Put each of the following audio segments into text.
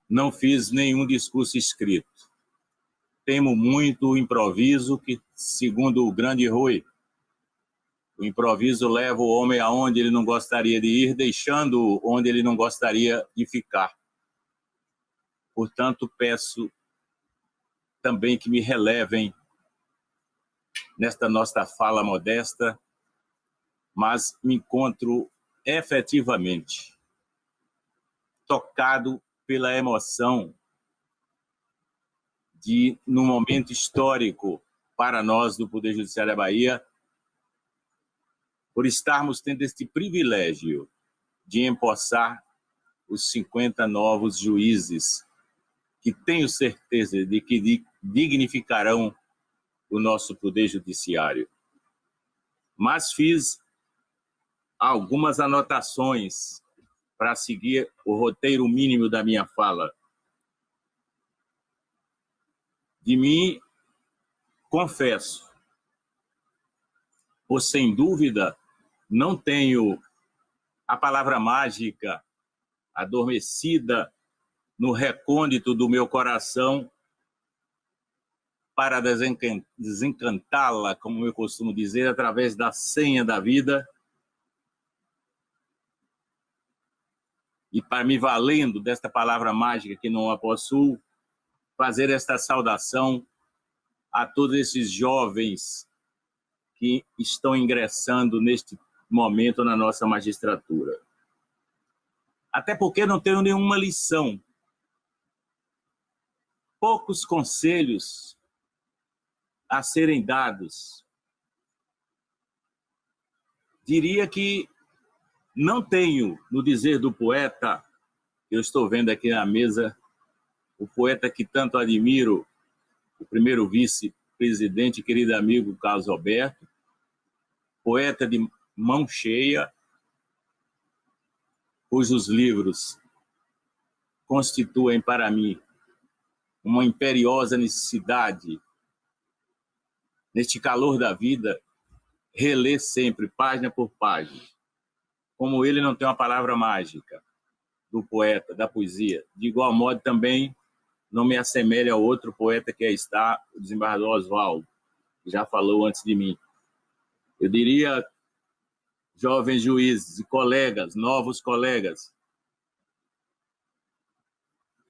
não fiz nenhum discurso escrito. Temo muito o improviso, que, segundo o grande Rui, o improviso leva o homem aonde ele não gostaria de ir, deixando onde ele não gostaria de ficar. Portanto, peço também que me relevem nesta nossa fala modesta, mas me encontro efetivamente tocado pela emoção de, num momento histórico para nós do Poder Judiciário da Bahia, por estarmos tendo este privilégio de empossar os 50 novos juízes, que tenho certeza de que dignificarão o nosso Poder Judiciário. Mas fiz algumas anotações para seguir o roteiro mínimo da minha fala. De mim, confesso, ou sem dúvida, não tenho a palavra mágica adormecida no recôndito do meu coração para desencantá-la, como eu costumo dizer, através da senha da vida, e para me valendo desta palavra mágica que não a possuo, fazer esta saudação a todos esses jovens que estão ingressando neste momento na nossa magistratura. Até porque não tenho nenhuma lição, poucos conselhos a serem dados. Diria que não tenho, no dizer do poeta, eu estou vendo aqui na mesa, o poeta que tanto admiro, o primeiro vice-presidente, querido amigo Carlos Alberto, poeta de mão cheia, cujos livros constituem para mim uma imperiosa necessidade, neste calor da vida, reler sempre, página por página. Como ele não tem uma palavra mágica do poeta, da poesia, de igual modo também não me assemelha a outro poeta que aí está, o desembargador Oswaldo, que já falou antes de mim. Eu diria, jovens juízes e colegas, novos colegas,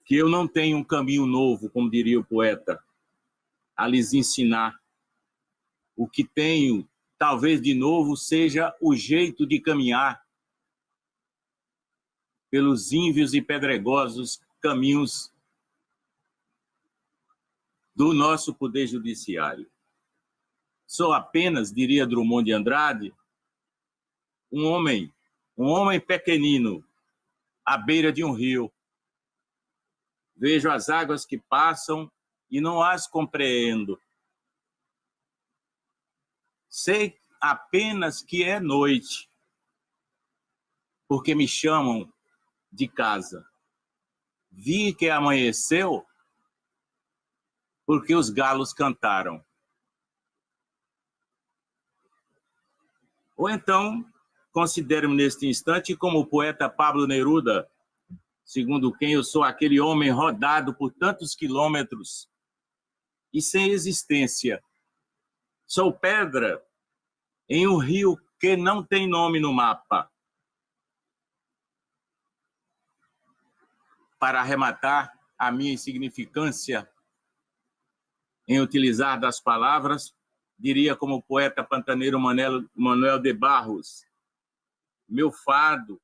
que eu não tenho um caminho novo, como diria o poeta, a lhes ensinar. O que tenho, talvez de novo, seja o jeito de caminhar pelos ínvios e pedregosos caminhos do nosso Poder Judiciário. Sou apenas, diria Drummond de Andrade, um homem pequenino, à beira de um rio. Vejo as águas que passam e não as compreendo. Sei apenas que é noite, porque me chamam de casa. Vi que amanheceu, porque os galos cantaram. Ou então, considero-me neste instante como o poeta Pablo Neruda, segundo quem eu sou aquele homem rodado por tantos quilômetros e sem existência. Sou pedra em um rio que não tem nome no mapa. Para arrematar a minha insignificância em utilizar das palavras, diria como o poeta pantaneiro Manuel de Barros, meu fardo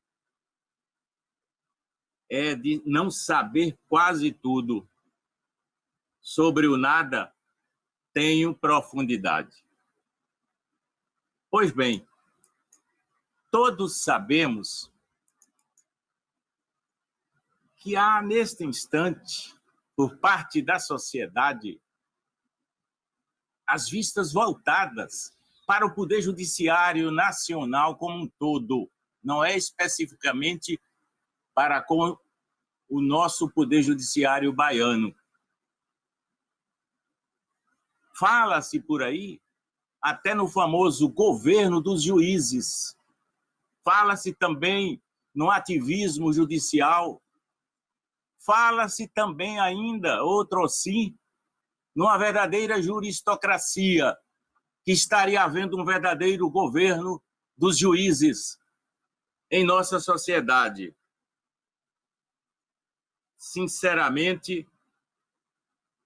é de não saber quase tudo. Sobre o nada, tenho profundidade. Pois bem, todos sabemos que há, neste instante, por parte da sociedade, as vistas voltadas para o Poder Judiciário Nacional como um todo, não é especificamente para com o nosso Poder Judiciário baiano. Fala-se por aí até no famoso governo dos juízes. Fala-se também no ativismo judicial. fala-se também ainda, outrossim, numa verdadeira juristocracia, que estaria havendo um verdadeiro governo dos juízes em nossa sociedade. Sinceramente,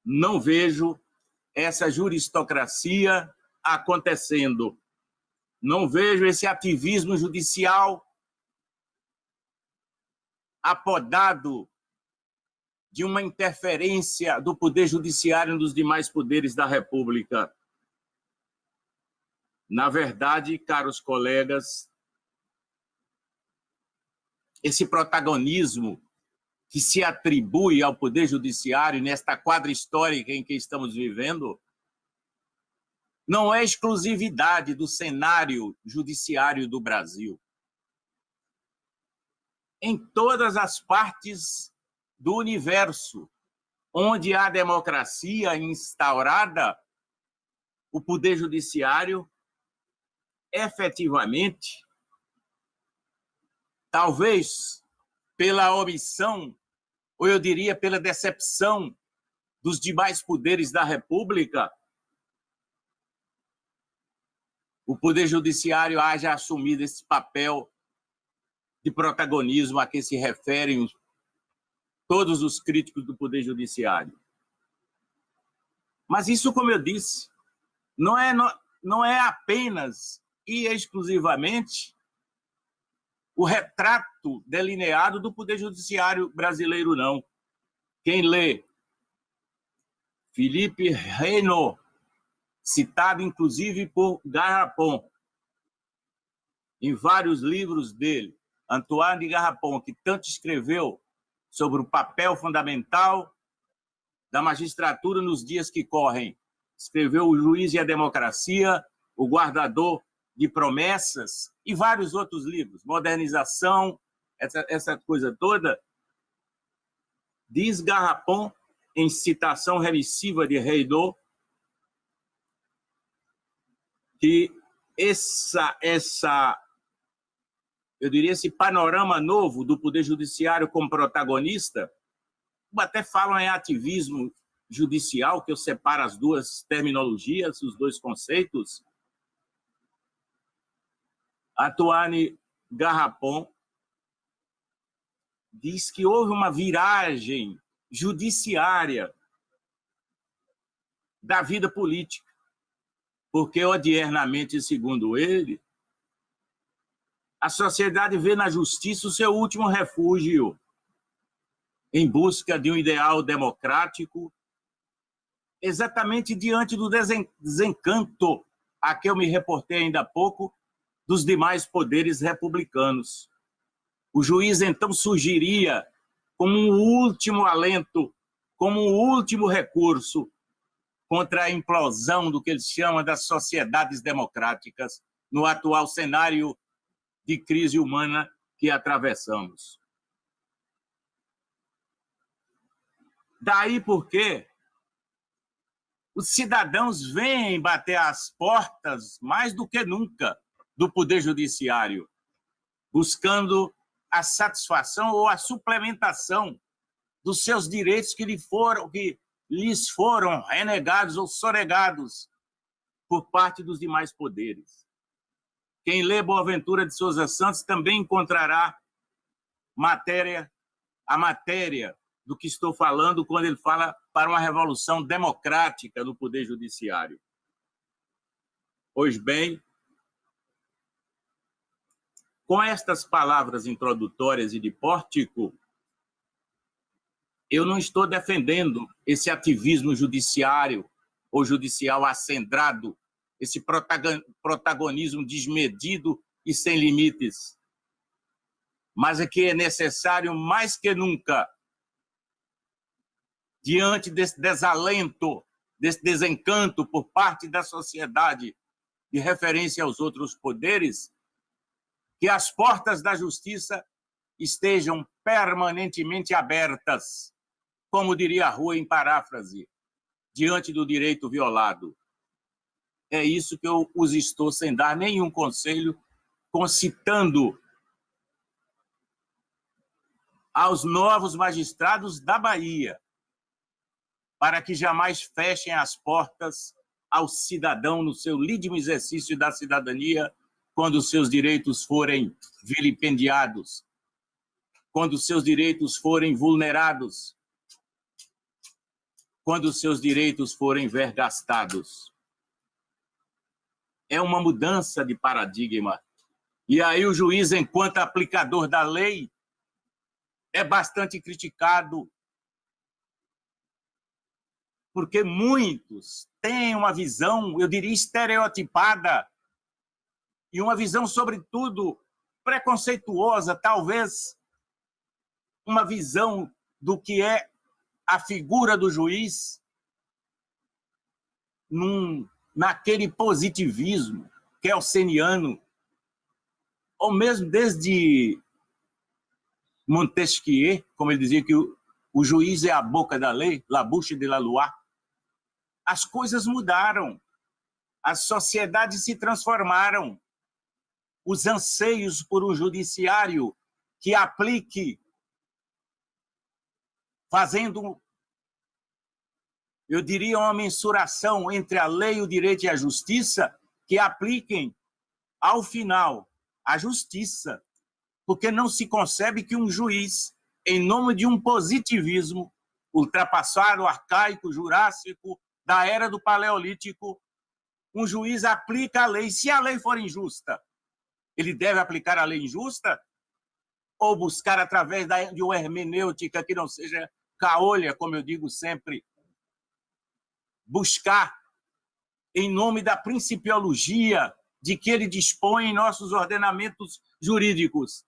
não vejo essa juristocracia acontecendo. Não vejo esse ativismo judicial apodado de uma interferência do Poder Judiciário nos demais poderes da República. Na verdade, caros colegas, esse protagonismo que se atribui ao Poder Judiciário nesta quadra histórica em que estamos vivendo não é exclusividade do cenário judiciário do Brasil. Em todas as partes do universo onde há democracia instaurada, o Poder Judiciário efetivamente, talvez pela omissão, ou eu diria pela decepção dos demais poderes da República, o Poder Judiciário haja assumido esse papel de protagonismo a que se referem todos os críticos do Poder Judiciário. Mas isso, como eu disse, não é apenas e exclusivamente o retrato delineado do Poder Judiciário brasileiro, não. Quem lê Philippe Reynaud, citado inclusive por Garrapon, em vários livros dele, Antoine de Garrapon, que tanto escreveu sobre o papel fundamental da magistratura nos dias que correm. Escreveu O Juiz e a Democracia, O Guardador de Promessas e vários outros livros, Modernização, essa coisa toda. Diz Garrapon, em citação remissiva de Reynaud, que eu diria, esse panorama novo do Poder Judiciário como protagonista, até falam em ativismo judicial, que eu separo as duas terminologias, os dois conceitos. Antoine Garrapon diz que houve uma viragem judiciária da vida política, porque, odiernamente, segundo ele, a sociedade vê na justiça o seu último refúgio em busca de um ideal democrático, exatamente diante do desencanto a que eu me reportei ainda há pouco dos demais poderes republicanos. O juiz, então, surgiria como um último alento, como um último recurso contra a implosão do que eles chamam das sociedades democráticas no atual cenário de crise humana que atravessamos. Daí porque os cidadãos vêm bater às portas, mais do que nunca, do Poder Judiciário, buscando a satisfação ou a suplementação dos seus direitos que lhes foram renegados ou sonegados por parte dos demais poderes. Quem lê Boaventura de Souza Santos também encontrará a matéria do que estou falando quando ele fala para uma revolução democrática no Poder Judiciário. Pois bem, com estas palavras introdutórias e de pórtico, eu não estou defendendo esse ativismo judiciário ou judicial acendrado, esse protagonismo desmedido e sem limites. Mas é que é necessário, mais que nunca, diante desse desalento, desse desencanto por parte da sociedade de referência aos outros poderes, que as portas da justiça estejam permanentemente abertas, como diria a Rua em paráfrase, diante do direito violado. É isso que eu os estou sem dar nenhum conselho, concitando aos novos magistrados da Bahia, para que jamais fechem as portas ao cidadão no seu lídimo exercício da cidadania, quando os seus direitos forem vilipendiados, quando os seus direitos forem vulnerados, quando os seus direitos forem vergastados. É uma mudança de paradigma. E aí o juiz, enquanto aplicador da lei, é bastante criticado, porque muitos têm uma visão, eu diria, estereotipada, e uma visão, sobretudo, preconceituosa, talvez uma visão do que é a figura do juiz naquele positivismo kelseniano, ou mesmo desde Montesquieu, como ele dizia que o juiz é a boca da lei, la bouche de la loi. As coisas mudaram, as sociedades se transformaram, os anseios por um judiciário que aplique, fazendo, eu diria, uma mensuração entre a lei, o direito e a justiça, que apliquem, ao final, a justiça, porque não se concebe que um juiz, em nome de um positivismo ultrapassado, arcaico, jurássico, da era do Paleolítico, um juiz aplica a lei. Se a lei for injusta, ele deve aplicar a lei injusta ou buscar, através de uma hermenêutica que não seja caolha, como eu digo sempre, buscar, em nome da principiologia de que ele dispõe em nossos ordenamentos jurídicos,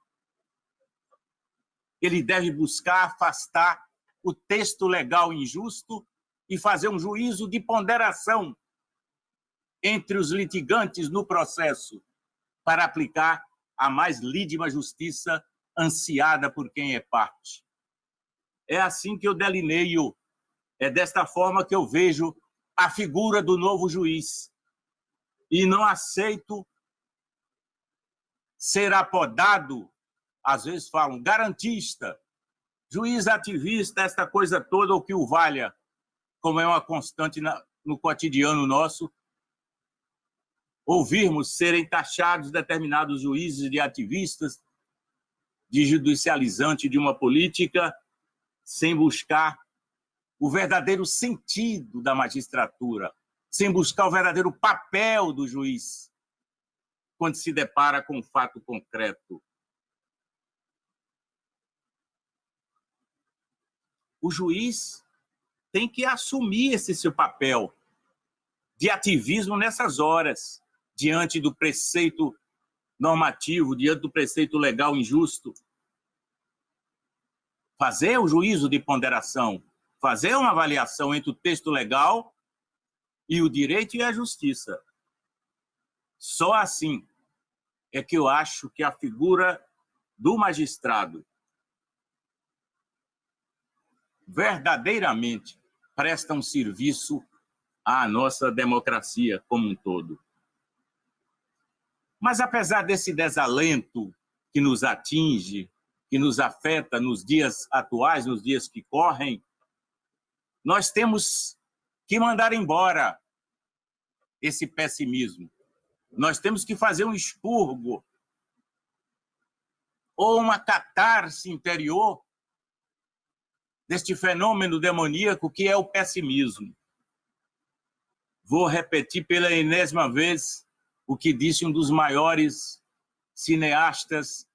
ele deve buscar afastar o texto legal injusto e fazer um juízo de ponderação entre os litigantes no processo, para aplicar a mais lídima justiça ansiada por quem é parte. É assim que eu delineio, é desta forma que eu vejo a figura do novo juiz. E não aceito ser apodado, às vezes falam, garantista, juiz ativista, esta coisa toda, ou que o valha, como é uma constante no cotidiano nosso, ouvirmos serem taxados determinados juízes de ativistas, de judicializante de uma política, sem buscar o verdadeiro sentido da magistratura, sem buscar o verdadeiro papel do juiz, quando se depara com um fato concreto. O juiz tem que assumir esse seu papel de ativismo nessas horas, diante do preceito normativo, diante do preceito legal injusto. Fazer o juízo de ponderação, fazer uma avaliação entre o texto legal e o direito e a justiça. Só assim é que eu acho que a figura do magistrado verdadeiramente presta um serviço à nossa democracia como um todo. Mas, apesar desse desalento que nos atinge, que nos afeta nos dias atuais, nos dias que correm, nós temos que mandar embora esse pessimismo. Nós temos que fazer um expurgo ou uma catarse interior deste fenômeno demoníaco que é o pessimismo. Vou repetir pela enésima vez o que disse um dos maiores cineastas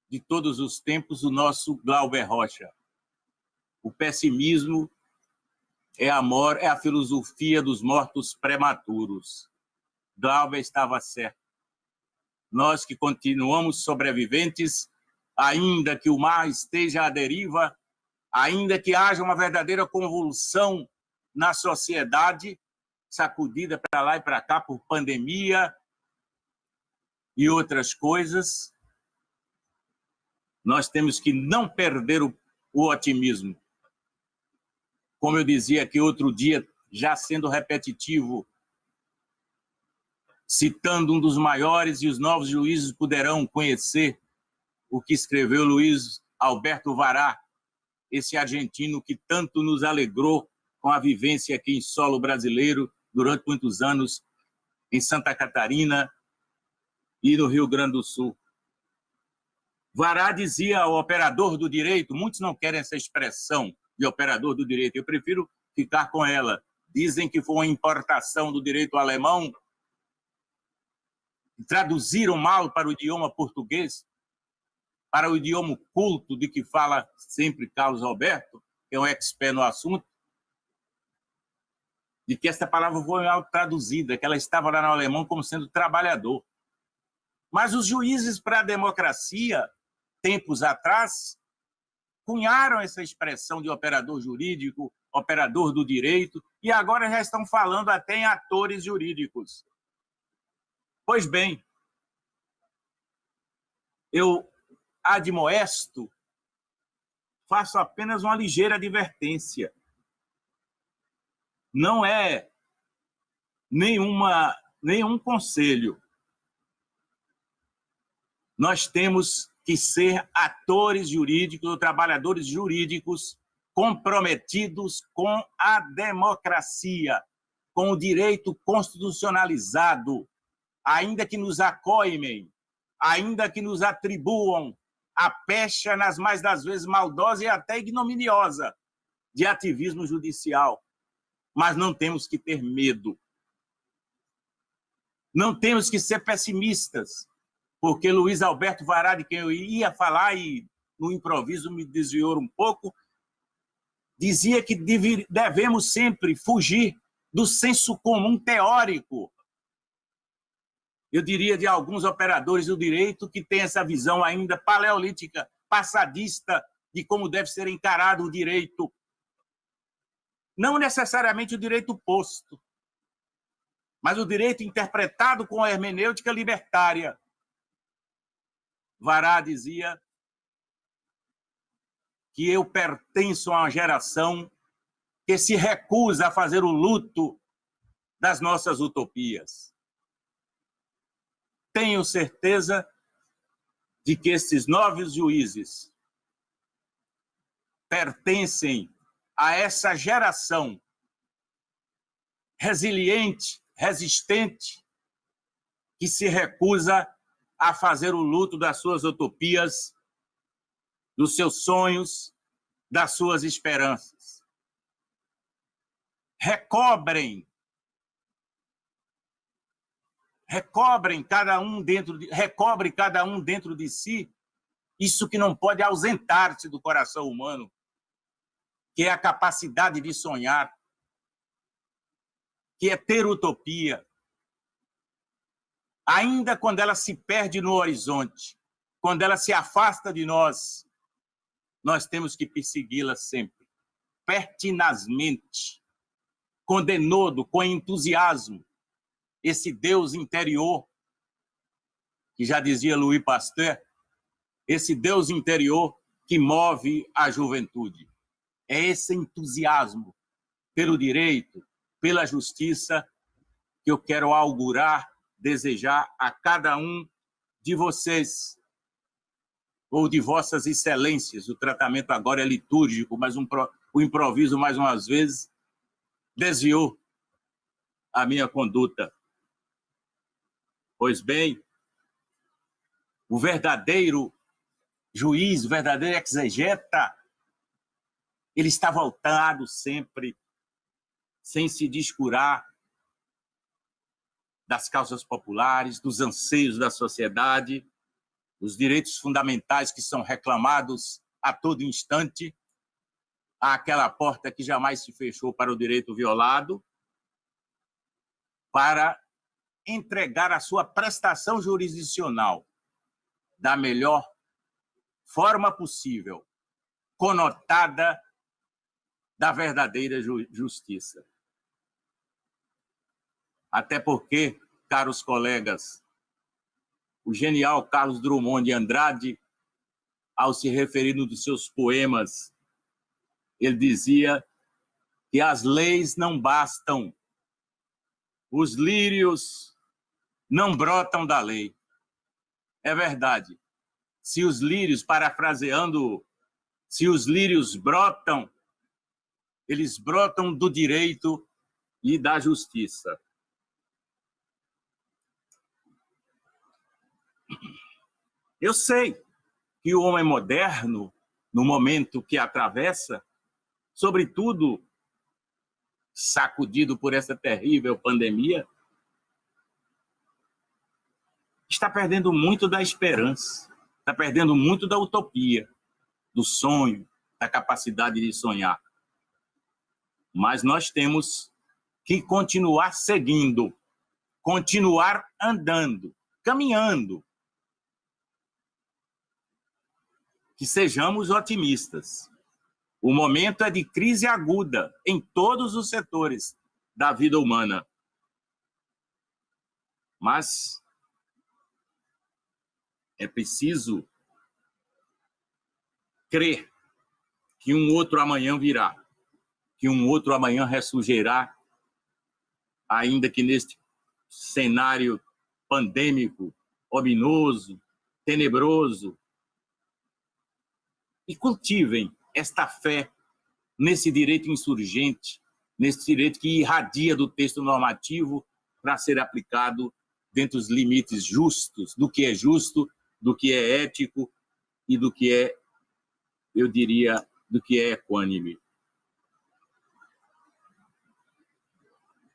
de todos os tempos, o nosso Glauber Rocha. O pessimismo é a filosofia dos mortos prematuros. Glauber estava certo. Nós que continuamos sobreviventes, ainda que o mar esteja à deriva, ainda que haja uma verdadeira convulsão na sociedade, sacudida para lá e para cá por pandemia e outras coisas, nós temos que não perder o otimismo. Como eu dizia aqui outro dia, já sendo repetitivo, citando um dos maiores, e os novos juízes poderão conhecer o que escreveu Luiz Alberto Vará, esse argentino que tanto nos alegrou com a vivência aqui em solo brasileiro durante muitos anos, em Santa Catarina e no Rio Grande do Sul. Vará dizia ao operador do direito, muitos não querem essa expressão de operador do direito, eu prefiro ficar com ela. Dizem que foi uma importação do direito alemão, traduziram mal para o idioma português, para o idioma culto de que fala sempre Carlos Alberto, que é um expert no assunto, de que esta palavra foi mal traduzida, que ela estava lá no alemão como sendo trabalhador. Mas os juízes para a democracia, tempos atrás, cunharam essa expressão de operador jurídico, operador do direito, e agora já estão falando até em atores jurídicos. Pois bem, eu admoesto, faço apenas uma ligeira advertência. Não é nenhum conselho. Nós temos que ser atores jurídicos ou trabalhadores jurídicos comprometidos com a democracia, com o direito constitucionalizado, ainda que nos acoimem, ainda que nos atribuam a pecha nas mais das vezes maldosa e até ignominiosa de ativismo judicial. Mas não temos que ter medo. Não temos que ser pessimistas, porque Luiz Alberto Vará, de quem eu ia falar e no improviso me desviou um pouco, dizia que devemos sempre fugir do senso comum teórico. Eu diria de alguns operadores do direito que têm essa visão ainda paleolítica, passadista, de como deve ser encarado o direito. Não necessariamente o direito posto, mas o direito interpretado com a hermenêutica libertária. Vará dizia que eu pertenço a uma geração que se recusa a fazer o luto das nossas utopias. Tenho certeza de que esses novos juízes pertencem a essa geração resiliente, resistente, que se recusa a fazer o luto das suas utopias, dos seus sonhos, das suas esperanças. Recobre cada um dentro de si isso que não pode ausentar-se do coração humano, que é a capacidade de sonhar, que é ter utopia, ainda quando ela se perde no horizonte, quando ela se afasta de nós, nós temos que persegui-la sempre, pertinazmente, com denodo, com entusiasmo, esse Deus interior, que já dizia Louis Pasteur, esse Deus interior que move a juventude. É esse entusiasmo pelo direito, pela justiça, que eu quero augurar, desejar a cada um de vocês, ou de vossas excelências. O tratamento agora é litúrgico, mas o improviso, mais uma vez, desviou a minha conduta. Pois bem, o verdadeiro juiz, o verdadeiro exegeta, ele está voltado sempre, sem se descurar das causas populares, dos anseios da sociedade, dos direitos fundamentais que são reclamados a todo instante, àquela porta que jamais se fechou para o direito violado, para entregar a sua prestação jurisdicional da melhor forma possível, conotada da verdadeira justiça. Até porque, caros colegas, o genial Carlos Drummond de Andrade, ao se referir num dos seus poemas, ele dizia que as leis não bastam, os lírios não brotam da lei. É verdade. Se os lírios, parafraseando Se os lírios brotam, eles brotam do direito e da justiça. Eu sei que o homem moderno, no momento que atravessa, sobretudo sacudido por essa terrível pandemia, está perdendo muito da esperança, está perdendo muito da utopia, do sonho, da capacidade de sonhar. Mas nós temos que continuar seguindo, continuar andando, caminhando. Que sejamos otimistas. O momento é de crise aguda em todos os setores da vida humana. Mas é preciso crer que um outro amanhã virá, que um outro amanhã ressurgirá, ainda que neste cenário pandêmico, ominoso, tenebroso. E cultivem esta fé nesse direito insurgente, nesse direito que irradia do texto normativo para ser aplicado dentro dos limites justos, do que é justo, do que é ético e do que é, eu diria, do que é equânime.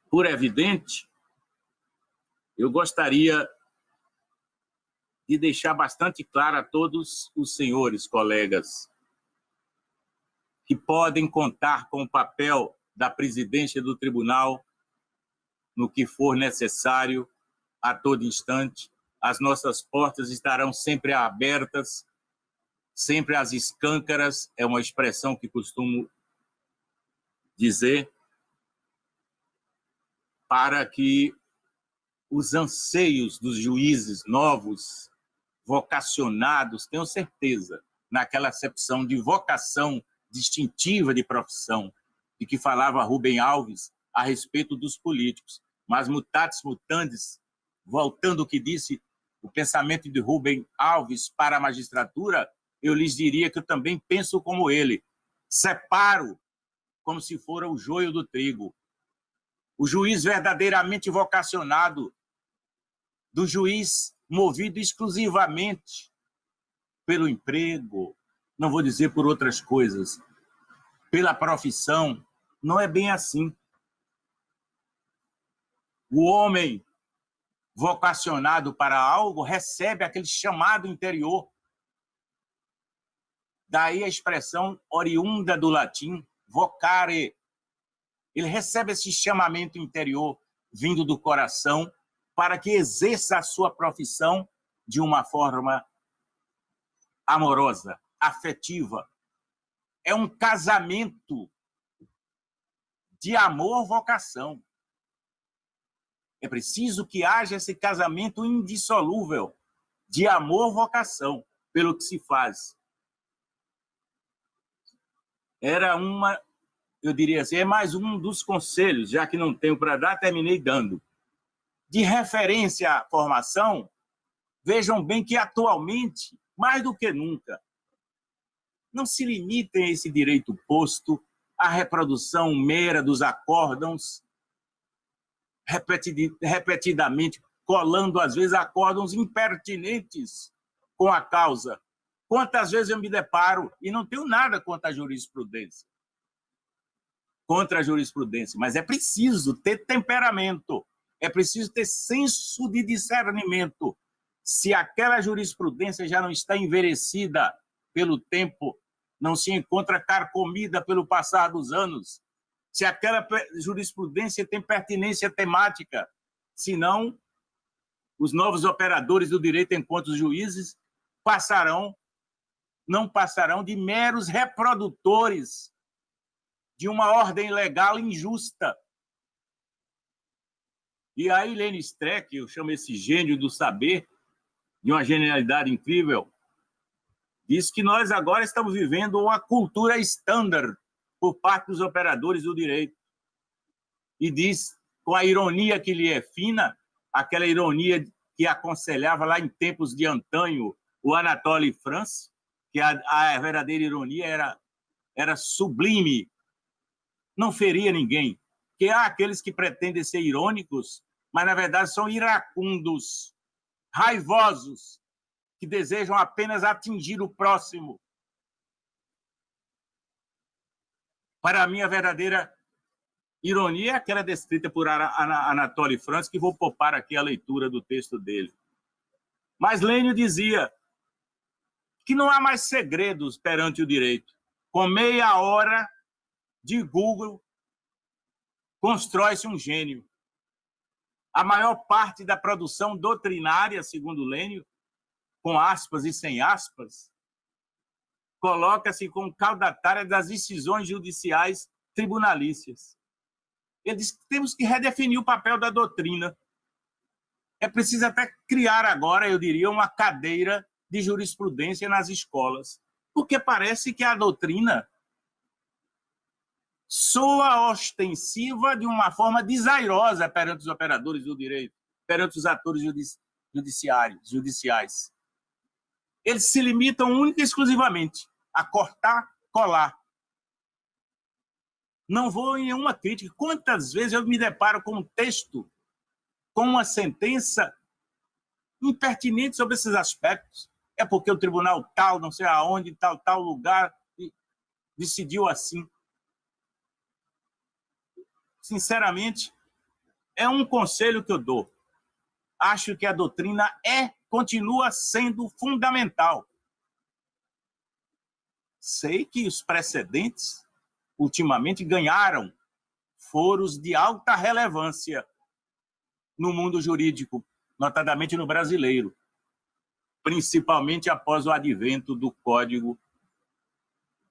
Por evidente, eu gostaria de deixar bastante claro a todos os senhores colegas que podem contar com o papel da presidência do tribunal no que for necessário a todo instante. As nossas portas estarão sempre abertas, sempre às escâncaras, é uma expressão que costumo dizer, para que os anseios dos juízes novos, vocacionados, tenham certeza, naquela acepção de vocação distintiva de profissão, de que falava Rubem Alves a respeito dos políticos. Mas mutatis mutandis, voltando ao que disse o pensamento de Rubem Alves para a magistratura, eu lhes diria que eu também penso como ele. Separo como se fora o joio do trigo. O juiz verdadeiramente vocacionado, do juiz movido exclusivamente pelo emprego, não vou dizer por outras coisas, pela profissão, não é bem assim. O homem vocacionado para algo recebe aquele chamado interior. Daí a expressão oriunda do latim, vocare. Ele recebe esse chamamento interior vindo do coração para que exerça a sua profissão de uma forma amorosa, afetiva. É um casamento de amor-vocação. É preciso que haja esse casamento indissolúvel de amor-vocação pelo que se faz. Eu diria assim, é mais um dos conselhos, já que não tenho para dar, terminei dando. De referência à formação, vejam bem que atualmente, mais do que nunca, não se limitem a esse direito posto à reprodução mera dos acórdãos, repetidamente colando, às vezes, acórdãos impertinentes com a causa. Quantas vezes eu me deparo, e não tenho nada contra a jurisprudência, mas é preciso ter temperamento, é preciso ter senso de discernimento. Se aquela jurisprudência já não está envelhecida pelo tempo, não se encontra carcomida pelo passar dos anos, se aquela jurisprudência tem pertinência temática, senão os novos operadores do direito enquanto os juízes não passarão de meros reprodutores de uma ordem legal injusta. E a Helene Streck, eu chamo esse gênio do saber, de uma genialidade incrível, diz que nós agora estamos vivendo uma cultura standard por parte dos operadores do direito. E diz, com a ironia que lhe é fina, aquela ironia que aconselhava lá em tempos de antanho o Anatole France, que a verdadeira ironia era sublime, não feria ninguém. Que há aqueles que pretendem ser irônicos, mas, na verdade, são iracundos, raivosos, que desejam apenas atingir o próximo. Para mim, a verdadeira ironia é aquela descrita por Anatole France, que vou poupar aqui a leitura do texto dele. Mas Lênio dizia que não há mais segredos perante o direito. Com meia hora de Google, constrói-se um gênio. A maior parte da produção doutrinária, segundo Lênio, com aspas e sem aspas, coloca-se como caudatária das decisões judiciais tribunalícias. Ele diz que temos que redefinir o papel da doutrina. É preciso até criar agora, eu diria, uma cadeira de jurisprudência nas escolas, porque parece que a doutrina soa ostensiva de uma forma desairosa perante os operadores do direito, perante os atores judiciais. Eles se limitam única e exclusivamente a cortar, colar. Não vou em nenhuma crítica. Quantas vezes eu me deparo com um texto, com uma sentença impertinente sobre esses aspectos? É porque o tribunal tal, não sei aonde, tal lugar, decidiu assim. Sinceramente, é um conselho que eu dou. Acho que a doutrina continua sendo fundamental. Sei que os precedentes, ultimamente, ganharam foros de alta relevância no mundo jurídico, notadamente no brasileiro, principalmente após o advento do Código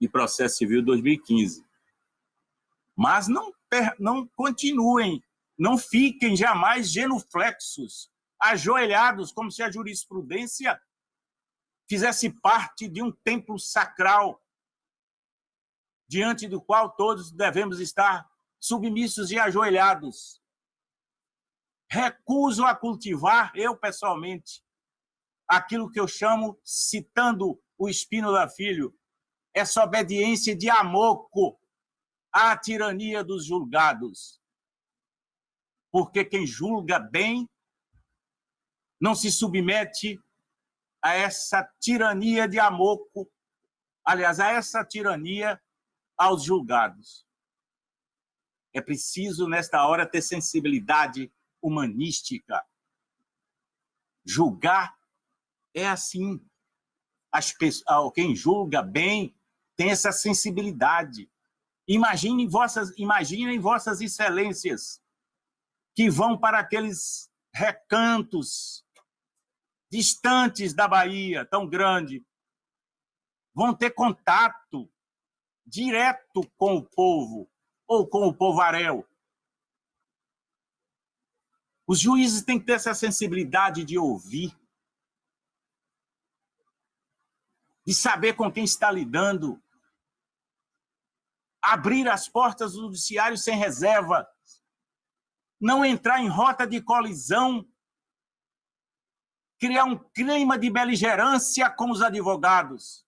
de Processo Civil 2015. Mas não continuem, não fiquem jamais genuflexos, ajoelhados, como se a jurisprudência fizesse parte de um templo sacral, diante do qual todos devemos estar submissos e ajoelhados. Recuso a cultivar, eu pessoalmente, aquilo que eu chamo, citando o Spínola Filho, essa obediência de amoco à tirania dos julgados. Porque quem julga bem não se submete a essa tirania de amoco, aliás, a essa tirania aos julgados. É preciso, nesta hora, ter sensibilidade humanística. Julgar é assim. Quem julga bem tem essa sensibilidade. Imaginem vossas excelências que vão para aqueles recantos distantes da Bahia, tão grande, vão ter contato direto com o povo ou com o povaréu. Os juízes têm que ter essa sensibilidade de ouvir, de saber com quem está lidando, abrir as portas do judiciário sem reserva, não entrar em rota de colisão, criar um clima de beligerância com os advogados.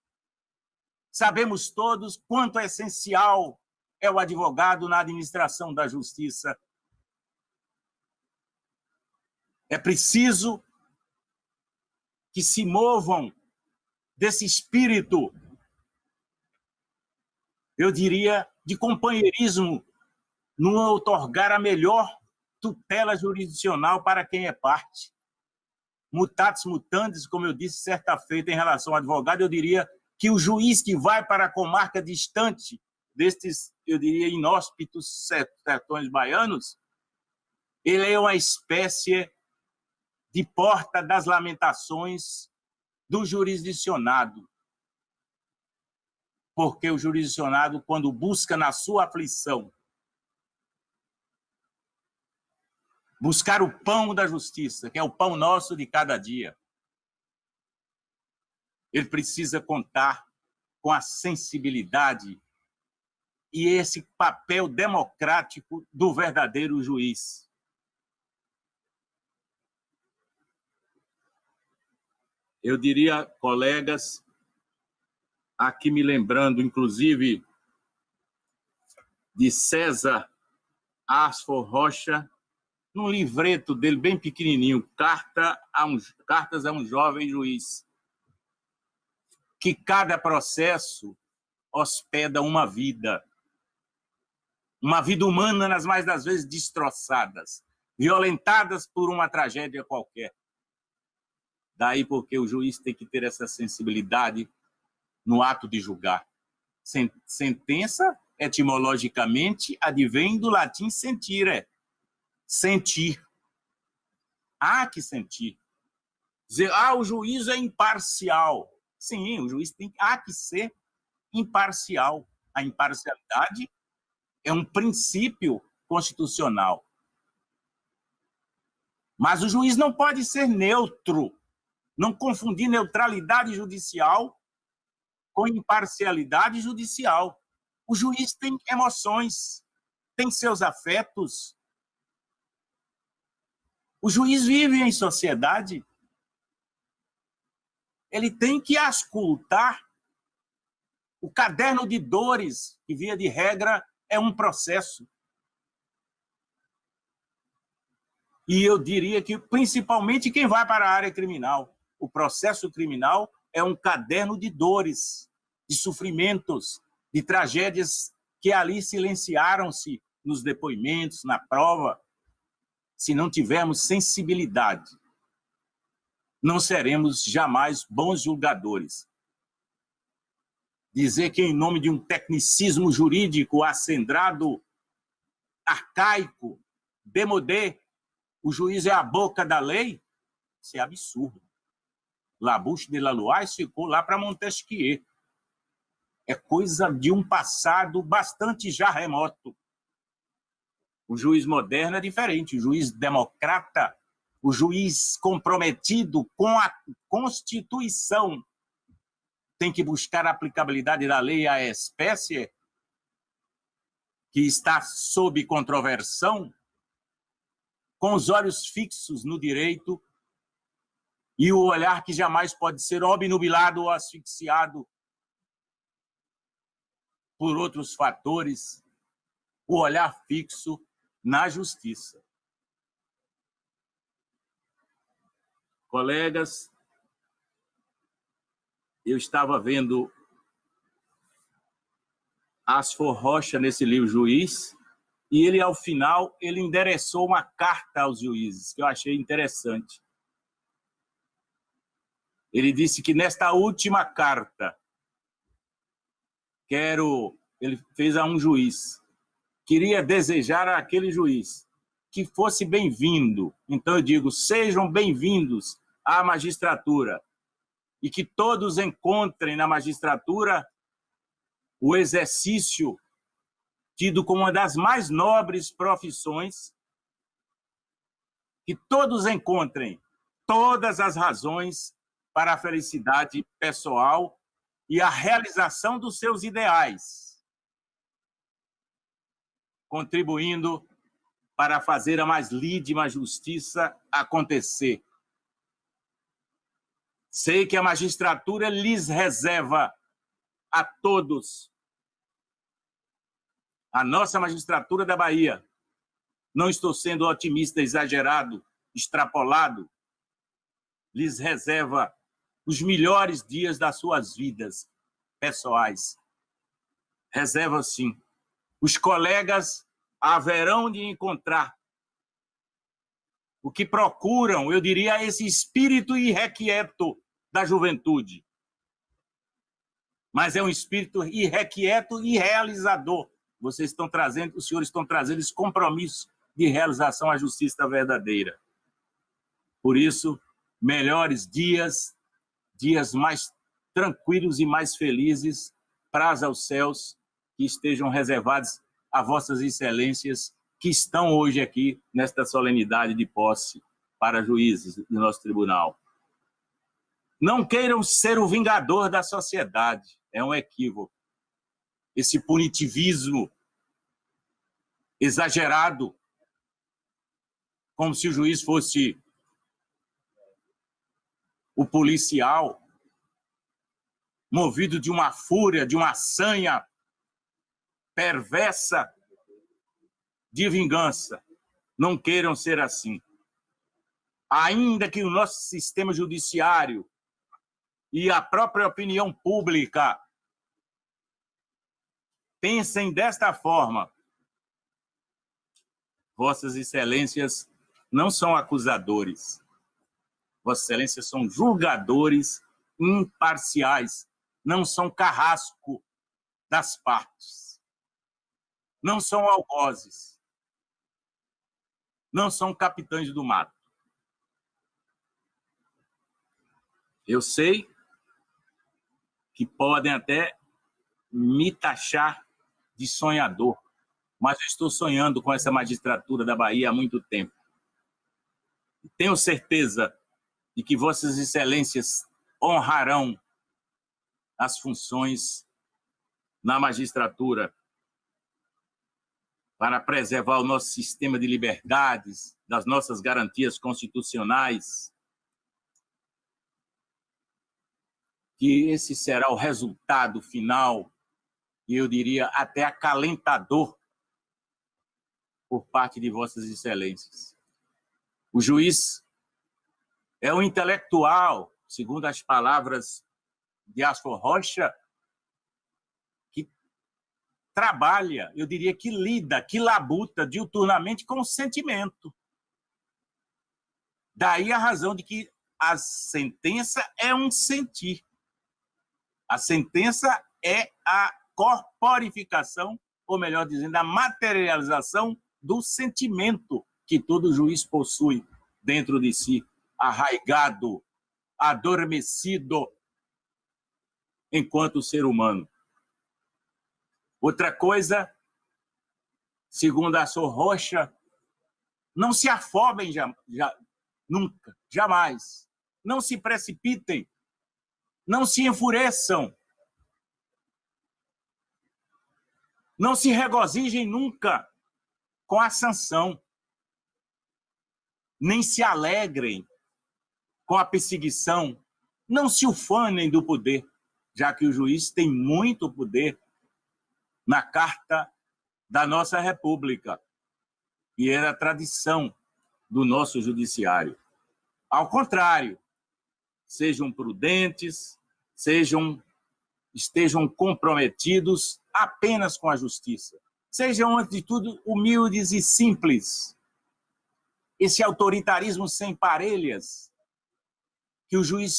Sabemos todos quanto essencial é o advogado na administração da justiça. É preciso que se movam desse espírito, eu diria, de companheirismo, no outorgar a melhor tutela jurisdicional para quem é parte. Mutatis mutandis, como eu disse certa feita em relação ao advogado, eu diria que o juiz que vai para a comarca distante destes, eu diria, inóspitos sertões baianos, ele é uma espécie de porta das lamentações do jurisdicionado. Porque o jurisdicionado, quando busca na sua aflição buscar o pão da justiça, que é o pão nosso de cada dia, ele precisa contar com a sensibilidade e esse papel democrático do verdadeiro juiz. Eu diria, colegas, aqui me lembrando, inclusive, de César Asfor Rocha, num livreto dele bem pequenininho, Cartas a um Jovem Juiz, que cada processo hospeda uma vida humana, nas mais das vezes destroçadas, violentadas por uma tragédia qualquer. Daí porque o juiz tem que ter essa sensibilidade no ato de julgar. Sentença, etimologicamente, advém do latim sentire, sentir. Há que sentir. Dizer, o juiz é imparcial. Sim, o juiz há que ser imparcial. A imparcialidade é um princípio constitucional. Mas o juiz não pode ser neutro, não confundir neutralidade judicial com imparcialidade judicial. O juiz tem emoções, tem seus afetos. O juiz vive em sociedade. Ele tem que auscultar o caderno de dores, que, via de regra, é um processo. E eu diria que, principalmente, quem vai para a área criminal. O processo criminal é um caderno de dores, de sofrimentos, de tragédias que ali silenciaram-se nos depoimentos, na prova. Se não tivermos sensibilidade, não seremos jamais bons julgadores. Dizer que, em nome de um tecnicismo jurídico acendrado, arcaico, demodé, o juiz é a boca da lei, isso é absurdo. Labouche de Lalois ficou lá para Montesquieu. É coisa de um passado bastante já remoto. O juiz moderno é diferente. O juiz democrata, o juiz comprometido com a Constituição, tem que buscar a aplicabilidade da lei à espécie que está sob controversão, com os olhos fixos no direito e o olhar que jamais pode ser obnubilado ou asfixiado por outros fatores, o olhar fixo na justiça. Colegas, eu estava vendo Asfor Rocha nesse livro Juiz, e ele, ao final, ele endereçou uma carta aos juízes, que eu achei interessante. Ele disse que nesta última carta, ele fez a um juiz, queria desejar àquele juiz que fosse bem-vindo. Então eu digo, sejam bem-vindos à magistratura e que todos encontrem na magistratura o exercício tido como uma das mais nobres profissões, que todos encontrem todas as razões para a felicidade pessoal e a realização dos seus ideais, contribuindo para fazer a mais lídima justiça acontecer. Sei que a magistratura lhes reserva a todos, a nossa magistratura da Bahia, não estou sendo otimista, exagerado, extrapolado, lhes reserva os melhores dias das suas vidas pessoais. Reserva, sim. Os colegas haverão de encontrar o que procuram, eu diria, esse espírito irrequieto da juventude. Mas é um espírito irrequieto e realizador. Os senhores estão trazendo esse compromisso de realização à justiça verdadeira. Por isso, melhores dias, dias mais tranquilos e mais felizes, praz aos céus que estejam reservados a vossas excelências, que estão hoje aqui nesta solenidade de posse para juízes do nosso tribunal. Não queiram ser o vingador da sociedade, é um equívoco. Esse punitivismo exagerado, como se o juiz fosse o policial, movido de uma fúria, de uma sanha perversa de vingança. Não queiram ser assim. Ainda que o nosso sistema judiciário e a própria opinião pública pensem desta forma, Vossas Excelências não são acusadores. Vossas Excelências são julgadores imparciais, não são carrasco das partes, não são algozes, não são capitães do mato. Eu sei que podem até me taxar de sonhador, mas eu estou sonhando com essa magistratura da Bahia há muito tempo. Tenho certeza de que Vossas Excelências honrarão as funções na magistratura para preservar o nosso sistema de liberdades, das nossas garantias constitucionais, que esse será o resultado final, e eu diria até acalentador, por parte de Vossas Excelências. O juiz é um intelectual, segundo as palavras de Astor Rocha, que trabalha, eu diria que lida, que labuta diuturnamente com o sentimento. Daí a razão de que a sentença é um sentir. A sentença é a corporificação, ou melhor dizendo, a materialização do sentimento que todo juiz possui dentro de si, arraigado, adormecido, enquanto ser humano. Outra coisa, segundo Astor Rocha, não se afobem nunca, jamais. Não se precipitem, não se enfureçam, não se regozijem nunca com a sanção, nem se alegrem com a perseguição, não se ufanem do poder, já que o juiz tem muito poder na Carta da nossa República, e era a tradição do nosso judiciário. Ao contrário, sejam prudentes, estejam comprometidos apenas com a justiça. Sejam, antes de tudo, humildes e simples. Esse autoritarismo sem parelhas, que o juiz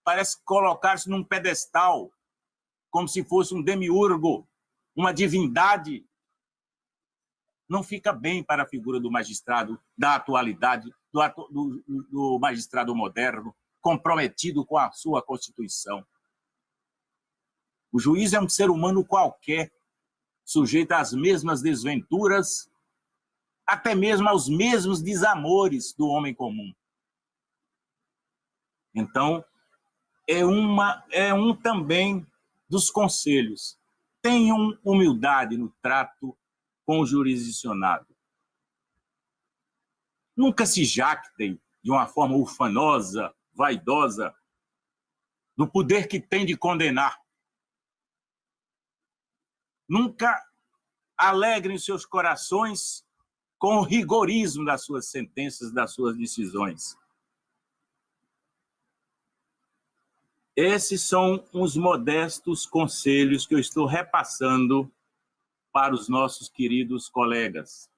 parece colocar-se num pedestal, como se fosse um demiurgo, uma divindade, não fica bem para a figura do magistrado da atualidade, do magistrado moderno, comprometido com a sua Constituição. O juiz é um ser humano qualquer, sujeito às mesmas desventuras, até mesmo aos mesmos desamores do homem comum. Então, é um também dos conselhos. Tenham humildade no trato com o jurisdicionado. Nunca se jactem de uma forma ufanosa, vaidosa, do poder que tem de condenar. Nunca alegrem seus corações com o rigorismo das suas sentenças, das suas decisões. Esses são os modestos conselhos que eu estou repassando para os nossos queridos colegas.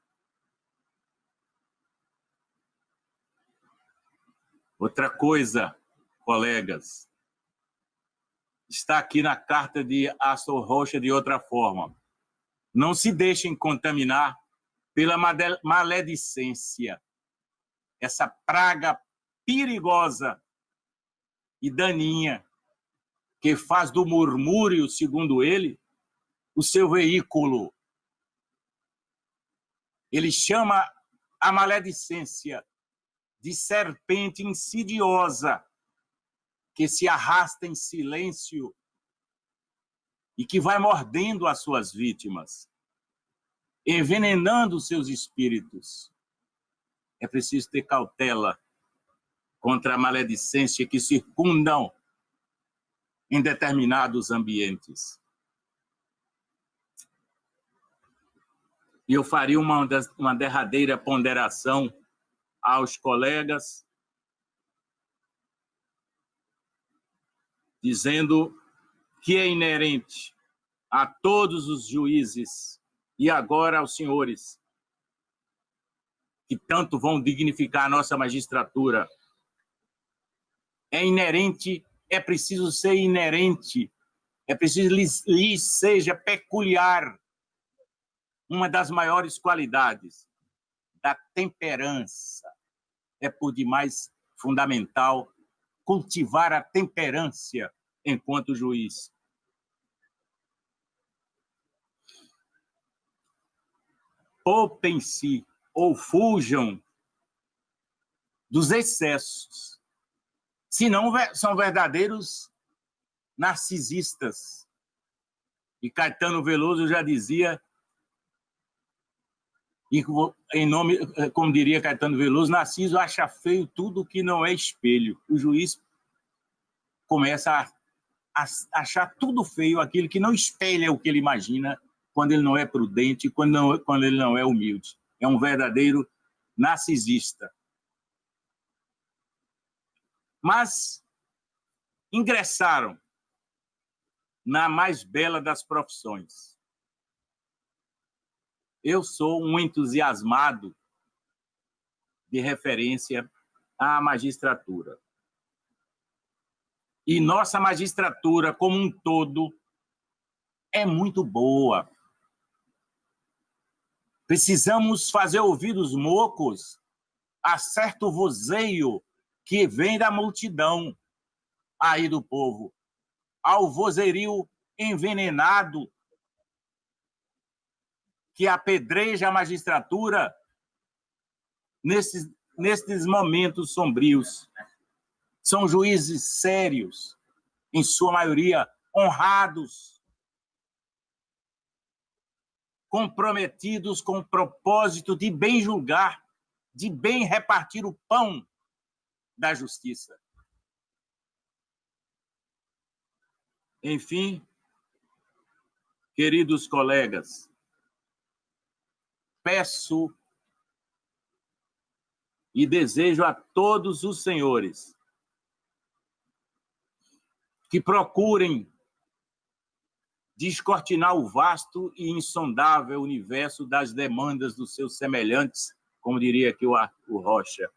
Outra coisa, colegas, está aqui na carta de Astor Rocha de outra forma. Não se deixem contaminar pela maledicência, essa praga perigosa e daninha que faz do murmúrio, segundo ele, o seu veículo. Ele chama a maledicência de serpente insidiosa que se arrasta em silêncio e que vai mordendo as suas vítimas, envenenando seus espíritos. É preciso ter cautela contra a maledicência que circundam em determinados ambientes. E eu faria uma derradeira ponderação aos colegas, dizendo que é inerente a todos os juízes e agora aos senhores que tanto vão dignificar a nossa magistratura. É inerente, é preciso ser inerente, é preciso lhes seja peculiar uma das maiores qualidades da temperança. É por demais fundamental cultivar a temperância enquanto juiz. Poupem-se ou fujam dos excessos, senão são verdadeiros narcisistas. E Caetano Veloso já dizia, e em nome, como diria Caetano Veloso, Narciso acha feio tudo que não é espelho. O juiz começa a achar tudo feio, aquilo que não espelha o que ele imagina, quando ele não é prudente, quando ele não é humilde. É um verdadeiro narcisista. Mas ingressaram na mais bela das profissões. Eu sou um entusiasmado de referência à magistratura. E nossa magistratura, como um todo, é muito boa. Precisamos fazer ouvidos mocos a certo vozeio que vem da multidão aí do povo, ao vozerio envenenado que apedreja a magistratura nesses momentos sombrios. São juízes sérios, em sua maioria honrados, comprometidos com o propósito de bem julgar, de bem repartir o pão da justiça. Enfim, queridos colegas, peço e desejo a todos os senhores que procurem descortinar o vasto e insondável universo das demandas dos seus semelhantes, como diria aqui o Rocha.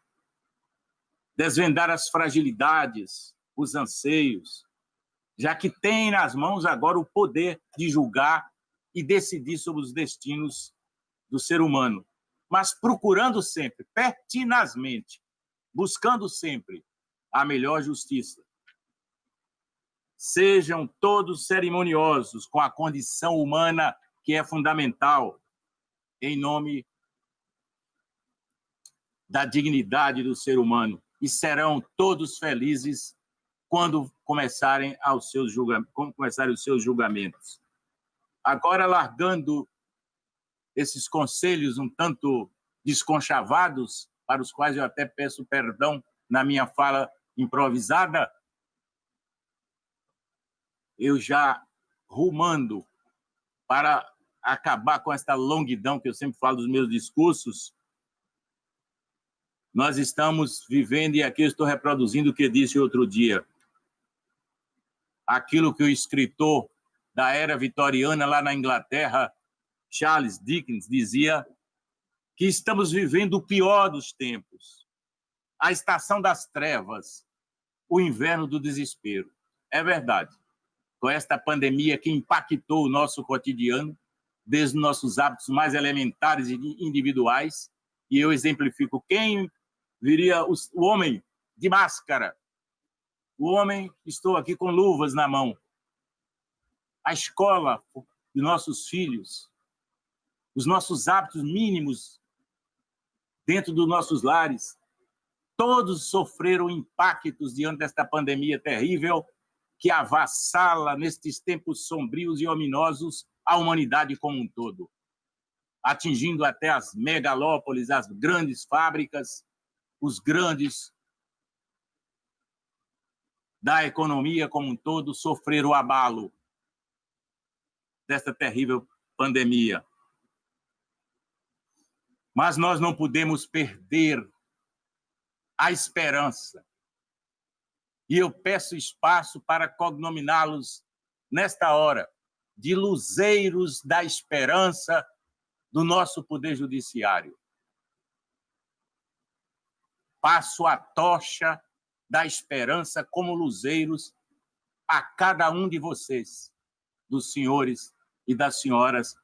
Desvendar as fragilidades, os anseios, já que tem nas mãos agora o poder de julgar e decidir sobre os destinos do ser humano, mas procurando sempre, pertinazmente, buscando sempre a melhor justiça. Sejam todos cerimoniosos com a condição humana que é fundamental, em nome da dignidade do ser humano, e serão todos felizes quando começarem os seus julgamentos. Agora, largando esses conselhos um tanto desconchavados, para os quais eu até peço perdão na minha fala improvisada, eu já rumando para acabar com esta longuidão que eu sempre falo dos meus discursos, nós estamos vivendo, e aqui eu estou reproduzindo o que disse outro dia, aquilo que o escritor da era vitoriana lá na Inglaterra, Charles Dickens, dizia, que estamos vivendo o pior dos tempos, a estação das trevas, o inverno do desespero. É verdade. Com esta pandemia que impactou o nosso cotidiano, desde os nossos hábitos mais elementares e individuais, e eu exemplifico quem viria o homem de máscara. O homem, estou aqui com luvas na mão. A escola de nossos filhos, os nossos hábitos mínimos dentro dos nossos lares, todos sofreram impactos diante desta pandemia terrível que avassala nestes tempos sombrios e ominosos a humanidade como um todo, atingindo até as megalópolis, as grandes fábricas, os grandes da economia como um todo sofrer o abalo desta terrível pandemia. Mas nós não podemos perder a esperança. E eu peço espaço para cognominá-los nesta hora de luzeiros da esperança do nosso Poder Judiciário. Passo a tocha da esperança como luzeiros a cada um de vocês, dos senhores e das senhoras,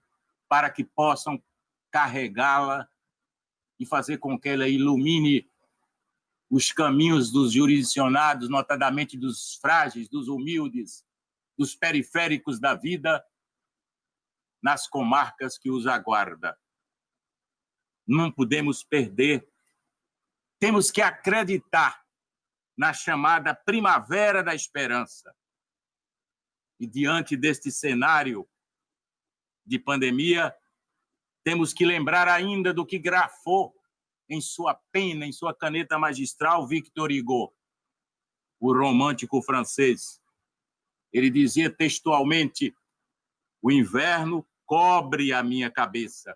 para que possam carregá-la e fazer com que ela ilumine os caminhos dos jurisdicionados, notadamente dos frágeis, dos humildes, dos periféricos da vida, nas comarcas que os aguarda. Não podemos perder. Temos que acreditar na chamada primavera da esperança. E diante deste cenário de pandemia, temos que lembrar ainda do que grafou em sua pena, em sua caneta magistral, Victor Hugo, o romântico francês. Ele dizia textualmente: o inverno cobre a minha cabeça,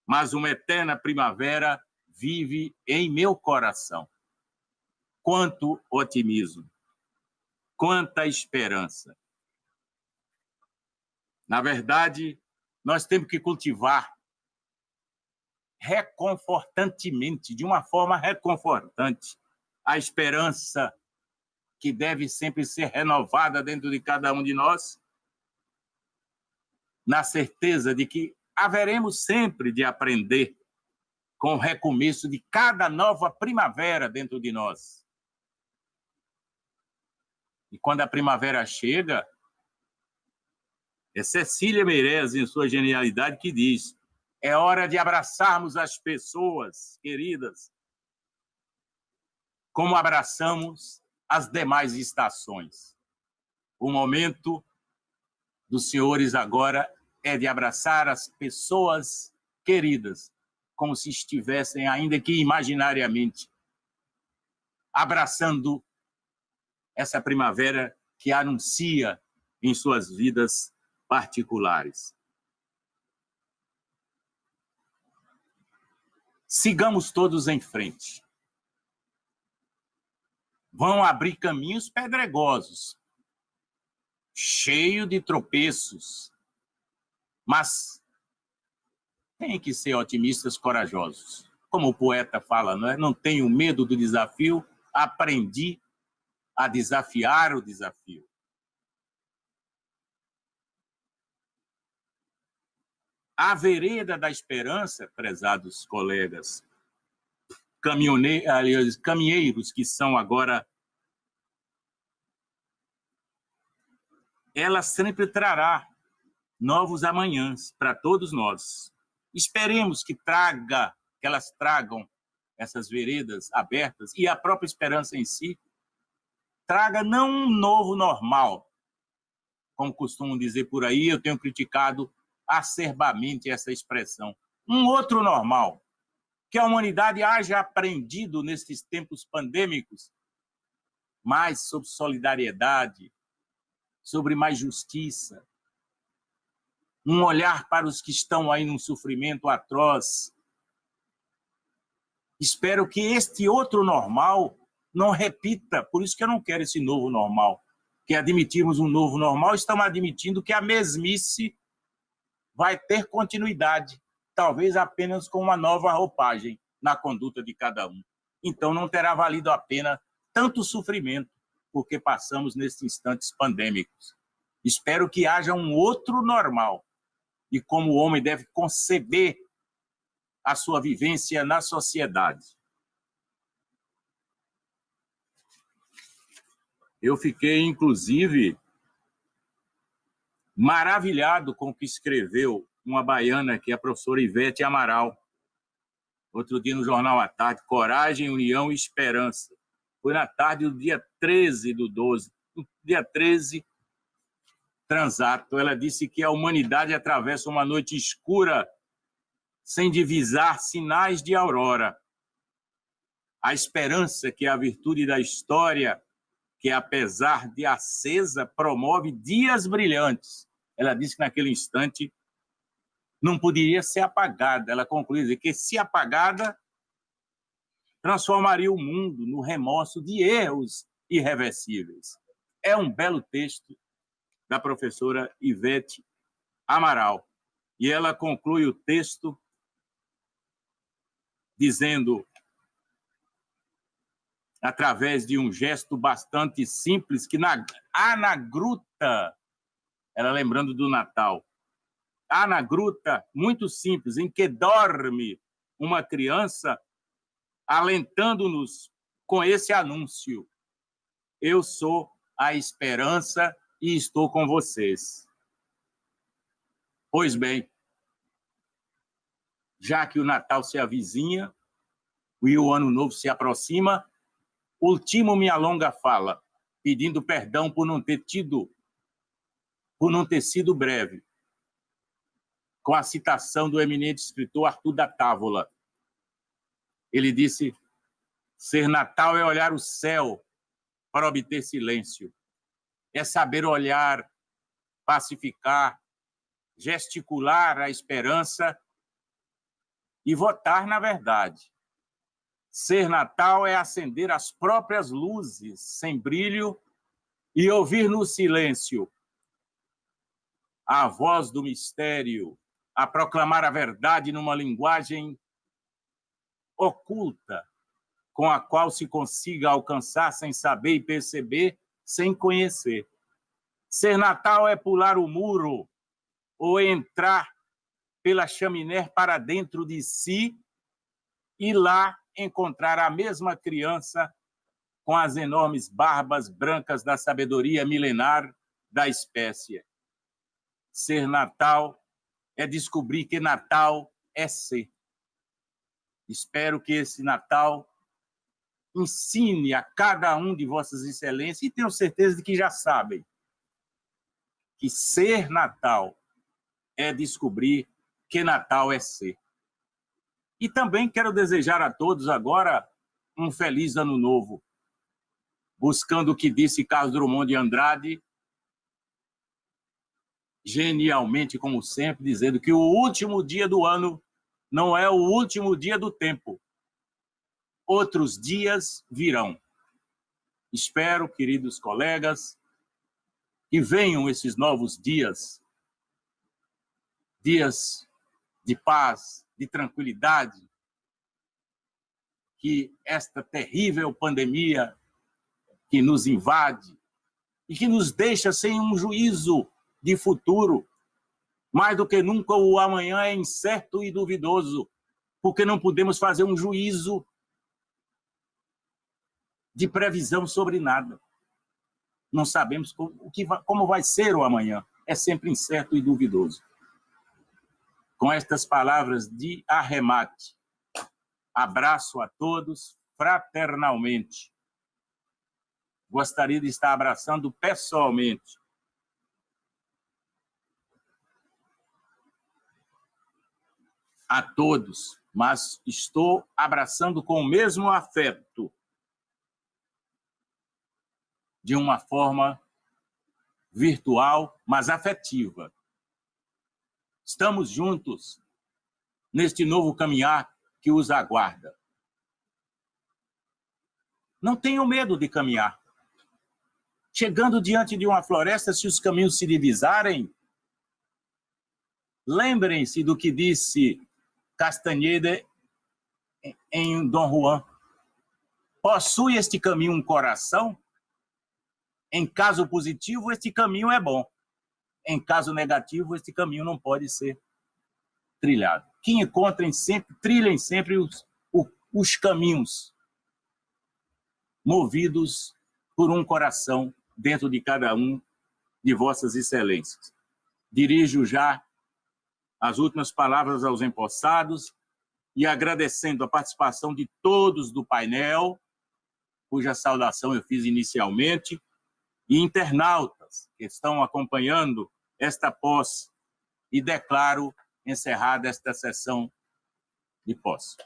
mas uma eterna primavera vive em meu coração. Quanto otimismo, quanta esperança. Na verdade, nós temos que cultivar reconfortantemente, de uma forma reconfortante, a esperança que deve sempre ser renovada dentro de cada um de nós, na certeza de que haveremos sempre de aprender com o recomeço de cada nova primavera dentro de nós. E quando a primavera chega, é Cecília Meirelles, em sua genialidade, que diz: é hora de abraçarmos as pessoas queridas como abraçamos as demais estações. O momento dos senhores agora é de abraçar as pessoas queridas como se estivessem, ainda que imaginariamente, abraçando essa primavera que anuncia em suas vidas particulares. Sigamos todos em frente. Vão abrir caminhos pedregosos, cheios de tropeços, mas tem que ser otimistas corajosos. Como o poeta fala, não é? Não tenho medo do desafio, aprendi a desafiar o desafio. A vereda da esperança, prezados colegas, caminheiros que são agora, ela sempre trará novos amanhãs para todos nós. Esperemos que elas tragam essas veredas abertas, e a própria esperança em si traga não um novo normal, como costumam dizer por aí, eu tenho criticado acerbamente essa expressão, um outro normal, que a humanidade haja aprendido nesses tempos pandêmicos mais sobre solidariedade, sobre mais justiça, um olhar para os que estão aí num sofrimento atroz. Espero que este outro normal não repita, por isso que eu não quero esse novo normal. Que admitirmos um novo normal, estamos admitindo que a mesmice vai ter continuidade, talvez apenas com uma nova roupagem na conduta de cada um. Então não terá valido a pena tanto sofrimento, porque passamos nesses instantes pandêmicos. Espero que haja um outro normal, e como o homem deve conceber a sua vivência na sociedade. Eu fiquei, inclusive, maravilhado com o que escreveu uma baiana, que é a professora Ivete Amaral, outro dia no Jornal à Tarde, Coragem, União e Esperança. Foi na tarde do dia 13 do 12, no dia 13, transato. Ela disse que a humanidade atravessa uma noite escura sem divisar sinais de aurora. A esperança, que é a virtude da história, que, apesar de acesa, promove dias brilhantes. Ela disse que, naquele instante, não poderia ser apagada. Ela conclui que, se apagada, transformaria o mundo no remorso de erros irreversíveis. É um belo texto da professora Ivete Amaral. E ela conclui o texto dizendo, através de um gesto bastante simples, que há na gruta, ela lembrando do Natal, há na gruta, muito simples, em que dorme uma criança, alentando-nos com esse anúncio: eu sou a esperança e estou com vocês. Pois bem, já que o Natal se avizinha e o Ano Novo se aproxima, ultimo minha longa fala, pedindo perdão por não ter sido breve, com a citação do eminente escritor Arthur da Távola. Ele disse: ser Natal é olhar o céu para obter silêncio, é saber olhar, pacificar, gesticular a esperança e votar na verdade. Ser Natal é acender as próprias luzes sem brilho e ouvir no silêncio a voz do mistério, a proclamar a verdade numa linguagem oculta, com a qual se consiga alcançar sem saber e perceber sem conhecer. Ser Natal é pular o muro ou entrar pela chaminé para dentro de si e lá encontrar a mesma criança com as enormes barbas brancas da sabedoria milenar da espécie. Ser Natal é descobrir que Natal é ser. Espero que esse Natal ensine a cada um de vossas excelências, e tenho certeza de que já sabem, que ser Natal é descobrir que Natal é ser. E também quero desejar a todos agora um feliz Ano Novo, buscando o que disse Carlos Drummond de Andrade, genialmente, como sempre, dizendo que o último dia do ano não é o último dia do tempo. Outros dias virão. Espero, queridos colegas, que venham esses novos dias, dias de paz, de tranquilidade, que esta terrível pandemia que nos invade e que nos deixa sem um juízo de futuro, mais do que nunca o amanhã é incerto e duvidoso, porque não podemos fazer um juízo de previsão sobre nada. Não sabemos como vai ser o amanhã, é sempre incerto e duvidoso. Com estas palavras de arremate, abraço a todos fraternalmente. Gostaria de estar abraçando pessoalmente a todos, mas estou abraçando com o mesmo afeto, de uma forma virtual, mas afetiva. Estamos juntos neste novo caminhar que os aguarda. Não tenham medo de caminhar. Chegando diante de uma floresta, se os caminhos se divisarem, lembrem-se do que disse Castaneda em Dom Juan. Possui este caminho um coração? Em caso positivo, este caminho é bom. Em caso negativo, este caminho não pode ser trilhado. Que encontrem sempre, trilhem sempre os caminhos movidos por um coração dentro de cada um de vossas excelências. Dirijo já as últimas palavras aos empossados e agradecendo a participação de todos do painel, cuja saudação eu fiz inicialmente, e internautas que estão acompanhando esta posse, e declaro encerrada esta sessão de posse.